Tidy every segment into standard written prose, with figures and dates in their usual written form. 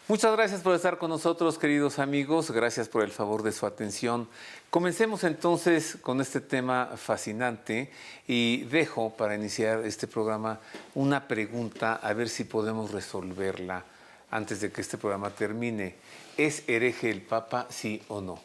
Muchas gracias por estar con nosotros, queridos amigos. Gracias por el favor de su atención. Comencemos entonces con este tema fascinante y dejo para iniciar este programa una pregunta a ver si podemos resolverla antes de que este programa termine. ¿Es hereje el Papa, sí o no?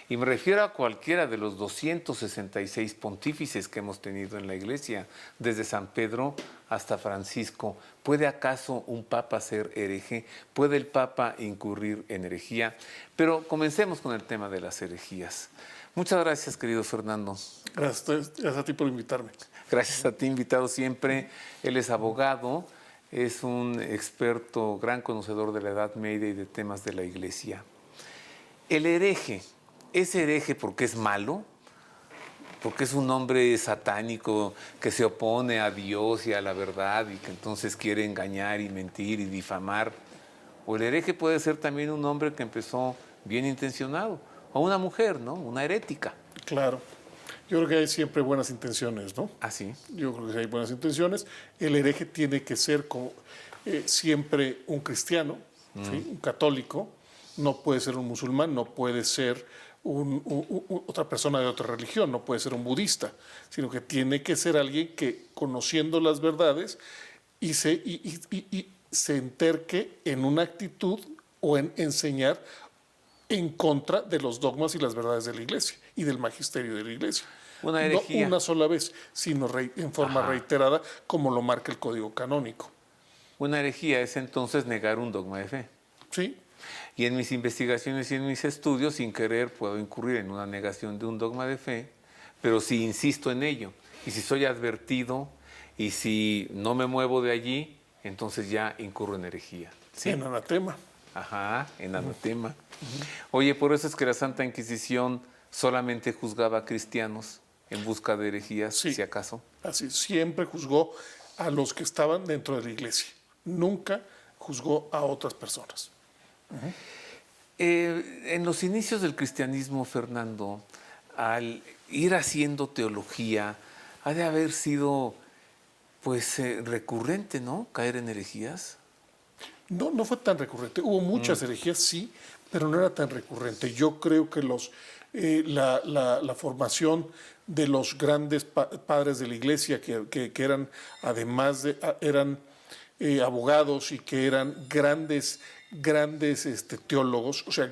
Y me refiero a cualquiera de los 266 pontífices que hemos tenido en la Iglesia, desde San Pedro hasta Francisco. ¿Puede acaso un Papa ser hereje? ¿Puede el Papa incurrir en herejía? Pero comencemos con el tema de las herejías. Muchas gracias, querido Fernando. Gracias a ti por invitarme. Gracias a ti, invitado siempre. Él es abogado, es un experto, gran conocedor de la Edad Media y de temas de la Iglesia. El hereje. ¿Es hereje porque es malo? ¿Porque es un hombre satánico que se opone a Dios y a la verdad y que entonces quiere engañar y mentir y difamar? ¿O el hereje puede ser también un hombre que empezó bien intencionado? O una mujer, ¿no? Una herética. Claro. Yo creo que hay siempre buenas intenciones, ¿no? ¿Ah, sí? Yo creo que hay buenas intenciones. El hereje tiene que ser como, siempre un cristiano, ¿sí? Un católico. No puede ser un musulmán, no puede ser otra persona de otra religión, no puede ser un budista, sino que tiene que ser alguien que, conociendo las verdades, y se enterque en una actitud o en enseñar en contra de los dogmas y las verdades de la Iglesia y del magisterio de la Iglesia. Una herejía. No una sola vez, sino en forma reiterada, como lo marca el Código Canónico. Una herejía es entonces negar un dogma de fe. Sí. Y en mis investigaciones y en mis estudios, sin querer, puedo incurrir en una negación de un dogma de fe, pero si insisto en ello, y si soy advertido, y si no me muevo de allí, entonces ya incurro en herejía. ¿Sí? En anatema. Ajá, en anatema. Oye, por eso es que la Santa Inquisición solamente juzgaba a cristianos en busca de herejías, sí, si acaso. Así, siempre juzgó a los que estaban dentro de la Iglesia. Nunca juzgó a otras personas. En los inicios del cristianismo, Fernando, al ir haciendo teología, ha de haber sido pues recurrente, ¿no? Caer en herejías. No, no fue tan recurrente. Hubo muchas herejías, sí, pero no era tan recurrente. Yo creo que la formación de los grandes padres de la Iglesia, que eran, además de, eran abogados y que eran grandes teólogos, o sea,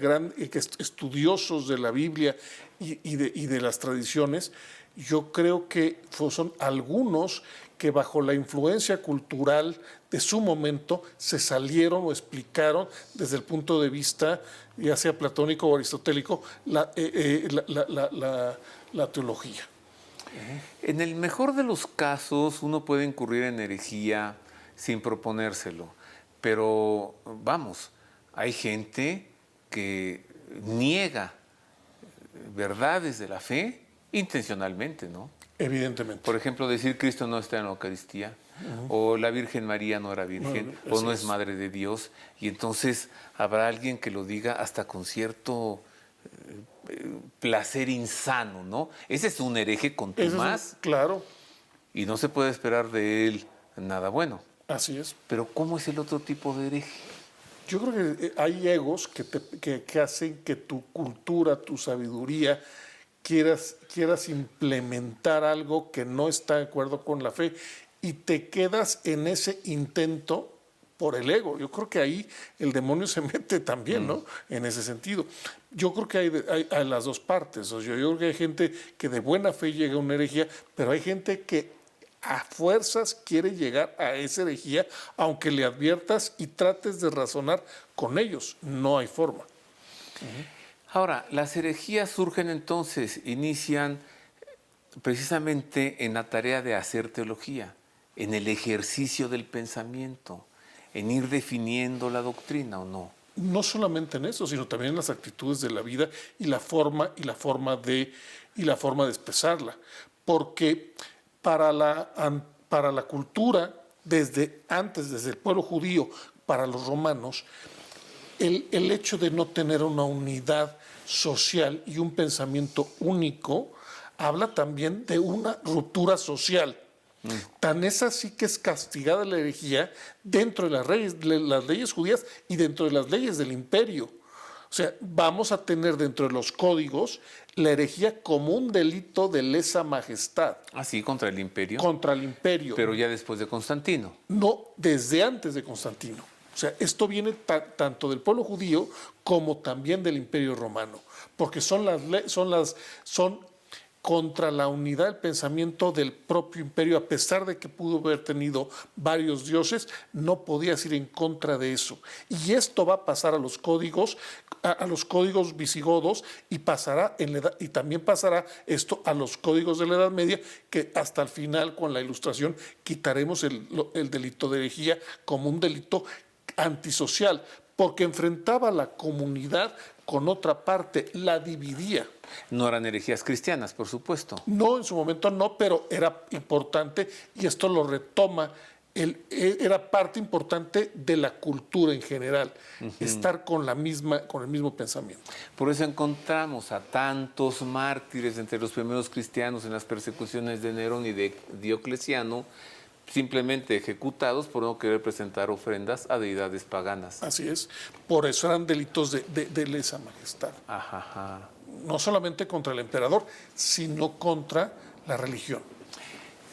estudiosos de la Biblia y de las tradiciones, yo creo que son algunos que bajo la influencia cultural de su momento se salieron o explicaron desde el punto de vista, ya sea platónico o aristotélico, la teología. En el mejor de los casos, uno puede incurrir en herejía sin proponérselo, pero vamos, hay gente que niega verdades de la fe intencionalmente, ¿no? Evidentemente. Por ejemplo, decir Cristo no está en la Eucaristía, o la Virgen María no era virgen, o no es madre de Dios, y entonces habrá alguien que lo diga hasta con cierto placer insano, ¿no? Ese es un hereje contumaz. Claro. Y no se puede esperar de él nada bueno. Así es. Pero ¿cómo es el otro tipo de hereje? Yo creo que hay egos que hacen que tu cultura, tu sabiduría, quieras implementar algo que no está de acuerdo con la fe y te quedas en ese intento por el ego. Yo creo que ahí el demonio se mete también, ¿no? En ese sentido. Yo creo que hay las dos partes. O sea, yo creo que hay gente que de buena fe llega a una herejía, pero hay gente que a fuerzas quiere llegar a esa herejía, aunque le adviertas y trates de razonar con ellos. No hay forma. Ahora, las herejías surgen entonces, inician precisamente en la tarea de hacer teología, en el ejercicio del pensamiento, en ir definiendo la doctrina, ¿o no? No solamente en eso, sino también en las actitudes de la vida y la forma de expresarla. Porque para la cultura, desde el pueblo judío, para los romanos, el hecho de no tener una unidad social y un pensamiento único habla también de una ruptura social. Tan es así que es castigada la herejía dentro de las leyes judías y dentro de las leyes del imperio. O sea, vamos a tener dentro de los códigos la herejía como un delito de lesa majestad. Así, contra el imperio. Contra el imperio. Pero ya después de Constantino. No, desde antes de Constantino. O sea, esto viene tanto del pueblo judío como también del imperio romano, porque son contra la unidad del pensamiento del propio imperio. A pesar de que pudo haber tenido varios dioses, no podías ir en contra de eso. Y esto va a pasar a los códigos visigodos, y y también pasará esto a los códigos de la Edad Media, que hasta el final, con la Ilustración, quitaremos el delito de herejía como un delito antisocial, porque enfrentaba a la comunidad con otra parte, la dividía. No eran herejías cristianas, por supuesto. No, en su momento no, pero era importante, y esto lo retoma. Era parte importante de la cultura en general, estar con el mismo pensamiento. Por eso encontramos a tantos mártires entre los primeros cristianos en las persecuciones de Nerón y de Diocleciano, simplemente ejecutados por no querer presentar ofrendas a deidades paganas. Así es, por eso eran delitos de lesa majestad. Ajá. No solamente contra el emperador, sino contra la religión.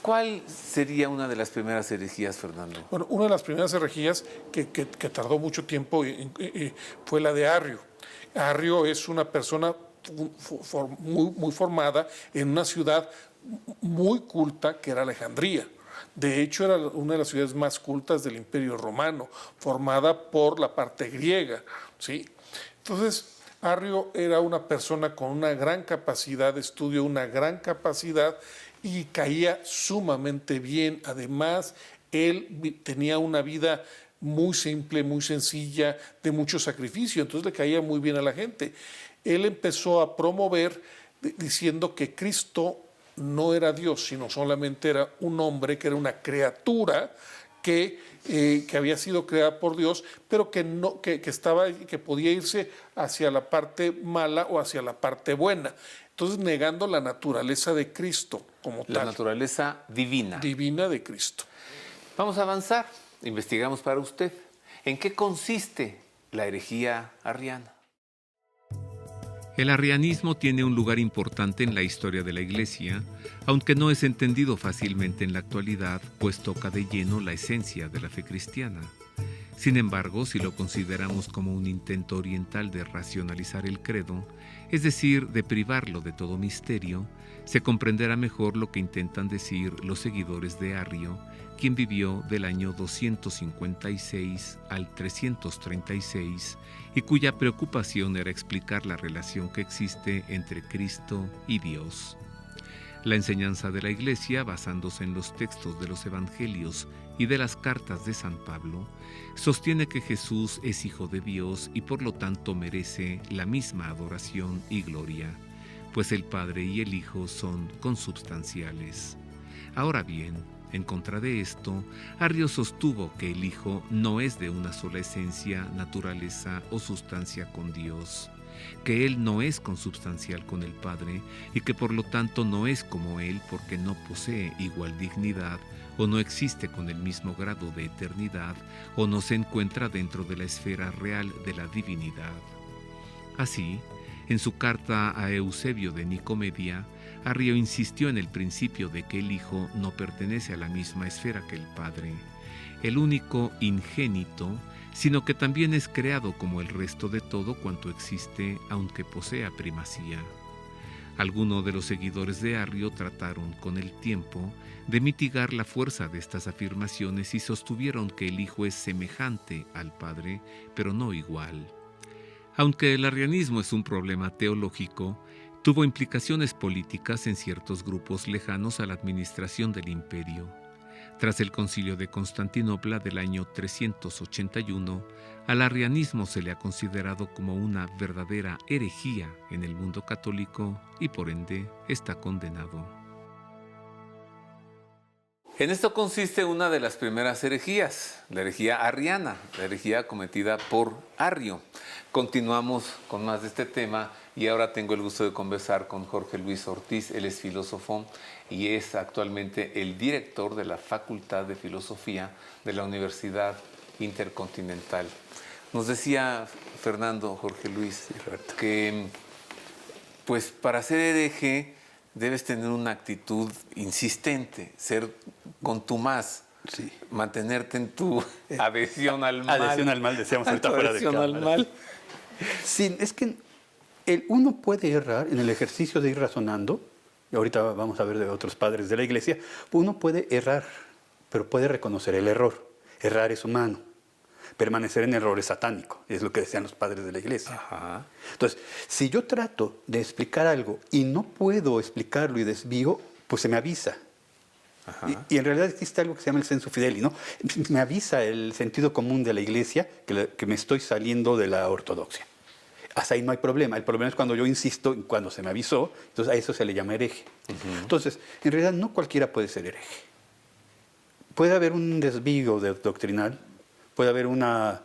¿Cuál sería una de las primeras herejías, Fernando? Bueno, una de las primeras herejías que tardó mucho tiempo fue la de Arrio. Arrio es una persona muy formada en una ciudad muy culta que era Alejandría. De hecho, era una de las ciudades más cultas del Imperio Romano, formada por la parte griega, ¿sí? Entonces, Arrio era una persona con una gran capacidad de estudio, una gran capacidad, y caía sumamente bien. Además, él tenía una vida muy simple, muy sencilla, de mucho sacrificio, entonces le caía muy bien a la gente. Él empezó a promover diciendo que Cristo no era Dios, sino solamente era un hombre, que era una criatura que había sido creada por Dios, pero que podía irse hacia la parte mala o hacia la parte buena. Entonces, negando la naturaleza de Cristo como tal. La naturaleza divina. Divina de Cristo. Vamos a avanzar. Investigamos para usted. ¿En qué consiste la herejía arriana? El arrianismo tiene un lugar importante en la historia de la Iglesia, aunque no es entendido fácilmente en la actualidad, pues toca de lleno la esencia de la fe cristiana. Sin embargo, si lo consideramos como un intento oriental de racionalizar el credo, es decir, de privarlo de todo misterio, se comprenderá mejor lo que intentan decir los seguidores de Arrio, quien vivió del año 256 al 336 y cuya preocupación era explicar la relación que existe entre Cristo y Dios. La enseñanza de la Iglesia, basándose en los textos de los Evangelios y de las cartas de San Pablo, sostiene que Jesús es Hijo de Dios y por lo tanto merece la misma adoración y gloria, pues el Padre y el Hijo son consubstanciales. Ahora bien, en contra de esto, Arrio sostuvo que el Hijo no es de una sola esencia, naturaleza o sustancia con Dios, que Él no es consubstancial con el Padre y que por lo tanto no es como Él porque no posee igual dignidad o no existe con el mismo grado de eternidad o no se encuentra dentro de la esfera real de la divinidad. Así, en su carta a Eusebio de Nicomedia, Arrio insistió en el principio de que el Hijo no pertenece a la misma esfera que el Padre, el único ingénito, sino que también es creado como el resto de todo cuanto existe, aunque posea primacía. Algunos de los seguidores de Arrio trataron, con el tiempo, de mitigar la fuerza de estas afirmaciones y sostuvieron que el Hijo es semejante al Padre, pero no igual. Aunque el arrianismo es un problema teológico, tuvo implicaciones políticas en ciertos grupos lejanos a la administración del imperio. Tras el concilio de Constantinopla del año 381, al arrianismo se le ha considerado como una verdadera herejía en el mundo católico y por ende está condenado. En esto consiste una de las primeras herejías, la herejía arriana, la herejía cometida por Arrio. Continuamos con más de este tema y ahora tengo el gusto de conversar con Jorge Luis Ortiz. Él es filósofo y es actualmente el director de la Facultad de Filosofía de la Universidad Intercontinental. Nos decía Fernando, Jorge Luis, que pues para ser hereje debes tener una actitud insistente, ser contumaz, Sí. mantenerte en tu adhesión al mal. Adhesión al mal, decíamos ahorita fuera de Adhesión al cámara. mal. Sí, es que uno puede errar en el ejercicio de ir razonando, y ahorita vamos a ver de otros padres de la iglesia, uno puede errar, pero puede reconocer el error. Errar es humano. Permanecer en error es satánico, es lo que decían los padres de la iglesia. Ajá. Entonces, si yo trato de explicar algo y no puedo explicarlo y desvío, pues se me avisa. Ajá. Y en realidad existe algo que se llama el sensu fideli, ¿no? Me avisa el sentido común de la iglesia que me estoy saliendo de la ortodoxia. Hasta ahí no hay problema. El problema es cuando yo insisto, cuando se me avisó, entonces a eso se le llama hereje. Entonces, en realidad no cualquiera puede ser hereje. Puede haber un desvío doctrinal, puede haber una...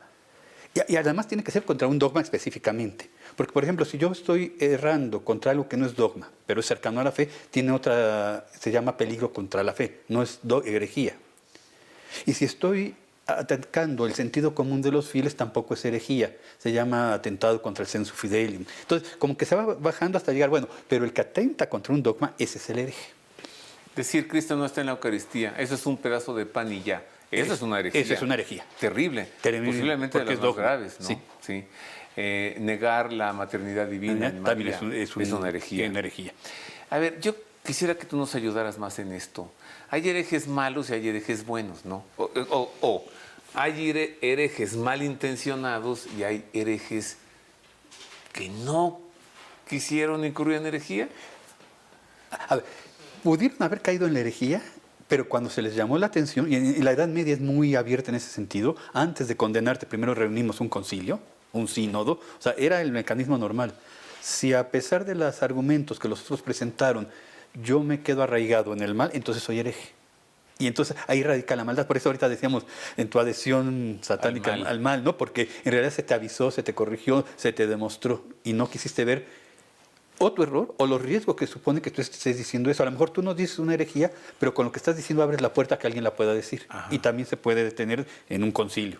Y además tiene que ser contra un dogma específicamente. Porque, por ejemplo, si yo estoy errando contra algo que no es dogma, pero es cercano a la fe, tiene otra... se llama peligro contra la fe, no es herejía. Y si estoy atacando el sentido común de los fieles, tampoco es herejía. Se llama atentado contra el sensu fidelium. Entonces, como que se va bajando hasta llegar, bueno, pero el que atenta contra un dogma, ese es el hereje. Decir Cristo no está en la Eucaristía, eso es un pedazo de pan y ya. Eso es una herejía. Eso es una herejía. Terrible. Terrible, Posiblemente de porque las es más dogma. graves, ¿no? Sí. Sí. Negar la maternidad divina en También María es una herejía. una herejía. A ver, yo quisiera que tú nos ayudaras más en esto. Hay herejes malos y hay herejes buenos, ¿no? O hay herejes malintencionados y hay herejes que no quisieron incurrir en herejía. A ver, pudieron haber caído en la herejía, pero cuando se les llamó la atención, y la Edad Media es muy abierta en ese sentido, antes de condenarte primero reunimos un concilio, un sínodo, o sea, era el mecanismo normal. Si a pesar de los argumentos que los otros presentaron, yo me quedo arraigado en el mal, entonces soy hereje. Y entonces ahí radica la maldad. Por eso ahorita decíamos en tu adhesión satánica al mal, ¿no? Porque en realidad se te avisó, se te corrigió, se te demostró y no quisiste ver o tu error o los riesgos que supone que tú estés diciendo eso. A lo mejor tú no dices una herejía, pero con lo que estás diciendo abres la puerta a que alguien la pueda decir. Ajá. Y también se puede detener en un concilio.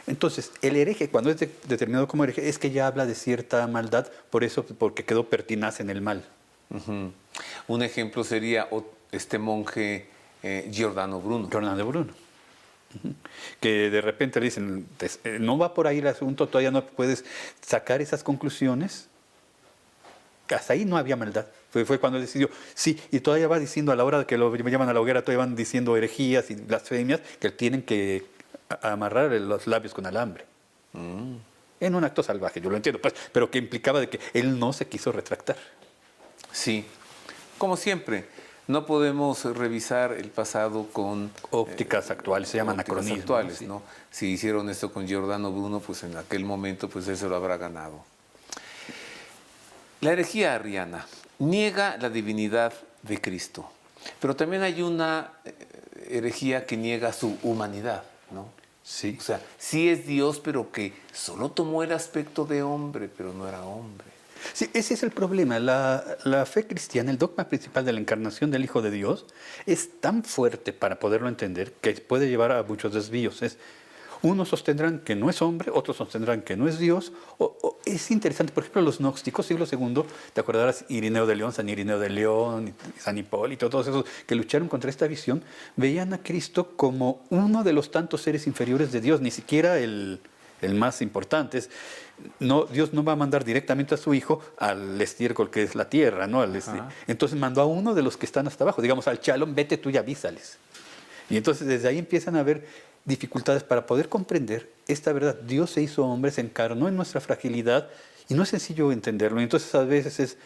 Entonces, el hereje, cuando es determinado como hereje, es que ya habla de cierta maldad, porque quedó pertinaz en el mal. Uh-huh. Un ejemplo sería este monje Giordano Bruno. Giordano de Bruno. Que de repente le dicen, no va por ahí el asunto, todavía no puedes sacar esas conclusiones. Hasta ahí no había maldad. Fue cuando él decidió, sí, y todavía va diciendo a la hora de que lo llevan a la hoguera, todavía van diciendo herejías y blasfemias que tienen que amarrar los labios con alambre. En un acto salvaje, yo lo entiendo, pues, pero que implicaba de que él no se quiso retractar. Sí, como siempre, no podemos revisar el pasado con ópticas actuales, se llaman ópticas anacronismos actuales, sí. ¿no? Si hicieron esto con Giordano Bruno, pues en aquel momento pues él se lo habrá ganado. La herejía arriana niega la divinidad de Cristo, pero también hay una herejía que niega su humanidad, ¿no? Sí. O sea, sí es Dios, pero que solo tomó el aspecto de hombre, pero no era hombre. Sí, ese es el problema. La fe cristiana, el dogma principal de la encarnación del Hijo de Dios, es tan fuerte para poderlo entender que puede llevar a muchos desvíos. Unos sostendrán que no es hombre, otros sostendrán que no es Dios. Es interesante, por ejemplo, los gnósticos, siglo II, te acordarás, Irineo de León, San Irineo de León, San Hipólito, todos esos que lucharon contra esta visión, veían a Cristo como uno de los tantos seres inferiores de Dios, ni siquiera el más importante. Dios no va a mandar directamente a su Hijo al estiércol que es la tierra, ¿no? Entonces mandó a uno de los que están hasta abajo, digamos al Chalón, vete tú y avísales. Y entonces desde ahí empiezan a haber dificultades para poder comprender esta verdad. Dios se hizo hombre, se encarnó en nuestra fragilidad y no es sencillo entenderlo. Y entonces a veces es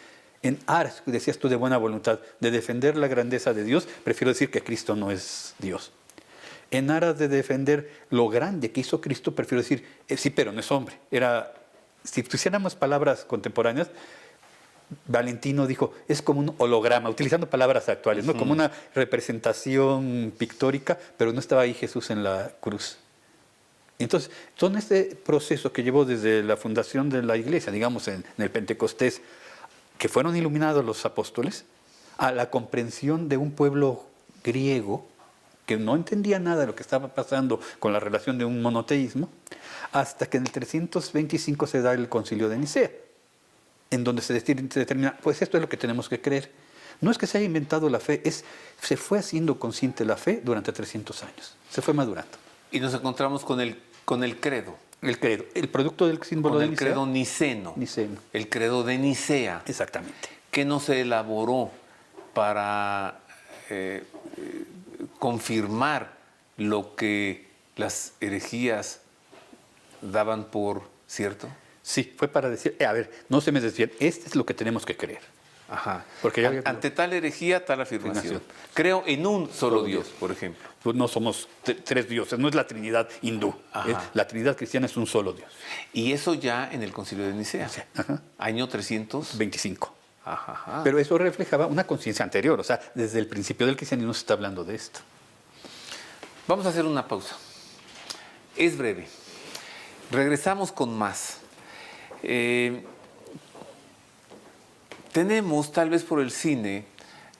en aras, decías tú, de buena voluntad, de defender la grandeza de Dios, prefiero decir que Cristo no es Dios. En aras de defender lo grande que hizo Cristo, prefiero decir, sí, pero no es hombre. Si pusiéramos palabras contemporáneas, Valentino dijo, es como un holograma, utilizando palabras actuales, ¿no? Como una representación pictórica, pero no estaba ahí Jesús en la cruz. Entonces, todo este proceso que llevó desde la fundación de la iglesia, digamos en el Pentecostés, que fueron iluminados los apóstoles, a la comprensión de un pueblo griego que no entendía nada de lo que estaba pasando con la relación de un monoteísmo, hasta que en el 325 se da el Concilio de Nicea, en donde se determina, pues esto es lo que tenemos que creer. No es que se haya inventado la fe, se fue haciendo consciente la fe durante 300 años, se fue madurando. Y nos encontramos con el credo. El credo, el producto del símbolo de Nicea. El credo niceno. El credo de Nicea. Exactamente. Que no se elaboró para confirmar lo que las herejías daban por cierto. Sí, fue para decir, a ver, no se me desvíen, este es lo que tenemos que creer. Ajá. Porque ante tal herejía, tal afirmación. Creo en un solo Dios, por ejemplo. No somos tres dioses, no es la Trinidad hindú. La Trinidad cristiana es un solo Dios. Y eso ya en el Concilio de Nicea, año 325. Ajá. Pero eso reflejaba una conciencia anterior, o sea, desde el principio del cristianismo se está hablando de esto. Vamos a hacer una pausa. Es breve. Regresamos con más. Tenemos, tal vez por el cine,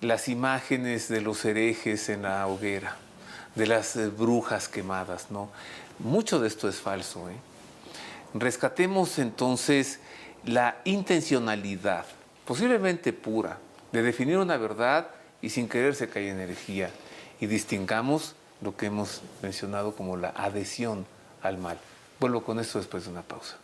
las imágenes de los herejes en la hoguera, de las brujas quemadas, ¿no? Mucho de esto es falso, ¿eh? Rescatemos entonces la intencionalidad, posiblemente pura, de definir una verdad y sin querer se cae en herejía, y distingamos lo que hemos mencionado como la adhesión al mal. Vuelvo con esto después de una pausa.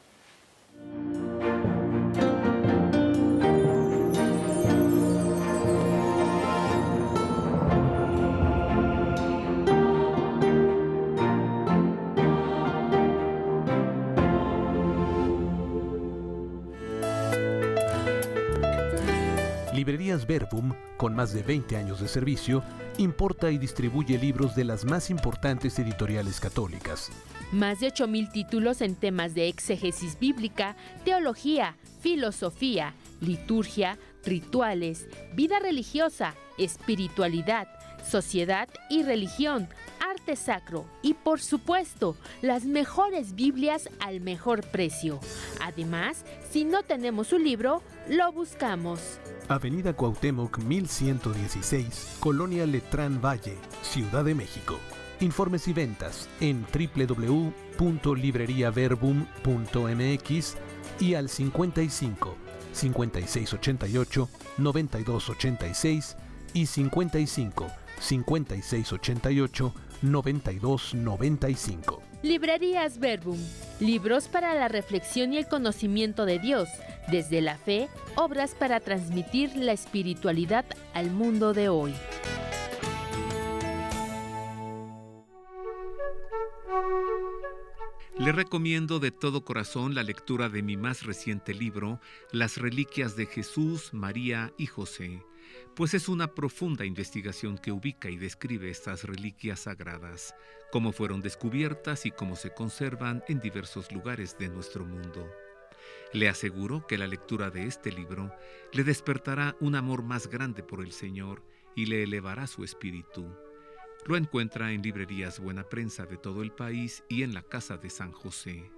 Librerías Verbum, con más de 20 años de servicio, importa y distribuye libros de las más importantes editoriales católicas. Más de 8,000 títulos en temas de exégesis bíblica, teología, filosofía, liturgia, rituales, vida religiosa, espiritualidad, sociedad y religión, arte sacro y, por supuesto, las mejores Biblias al mejor precio. Además, si no tenemos un libro, lo buscamos. Avenida Cuauhtémoc 1116, Colonia Letrán Valle, Ciudad de México. Informes y ventas en www.libreriaverbum.mx y al 55 5688 9286 y 55 5688 9295. Librerías Verbum, libros para la reflexión y el conocimiento de Dios, desde la fe, obras para transmitir la espiritualidad al mundo de hoy. Le recomiendo de todo corazón la lectura de mi más reciente libro, Las Reliquias de Jesús, María y José, pues es una profunda investigación que ubica y describe estas reliquias sagradas, cómo fueron descubiertas y cómo se conservan en diversos lugares de nuestro mundo. Le aseguro que la lectura de este libro le despertará un amor más grande por el Señor y le elevará su espíritu. Lo encuentra en librerías Buena Prensa de todo el país y en la Casa de San José.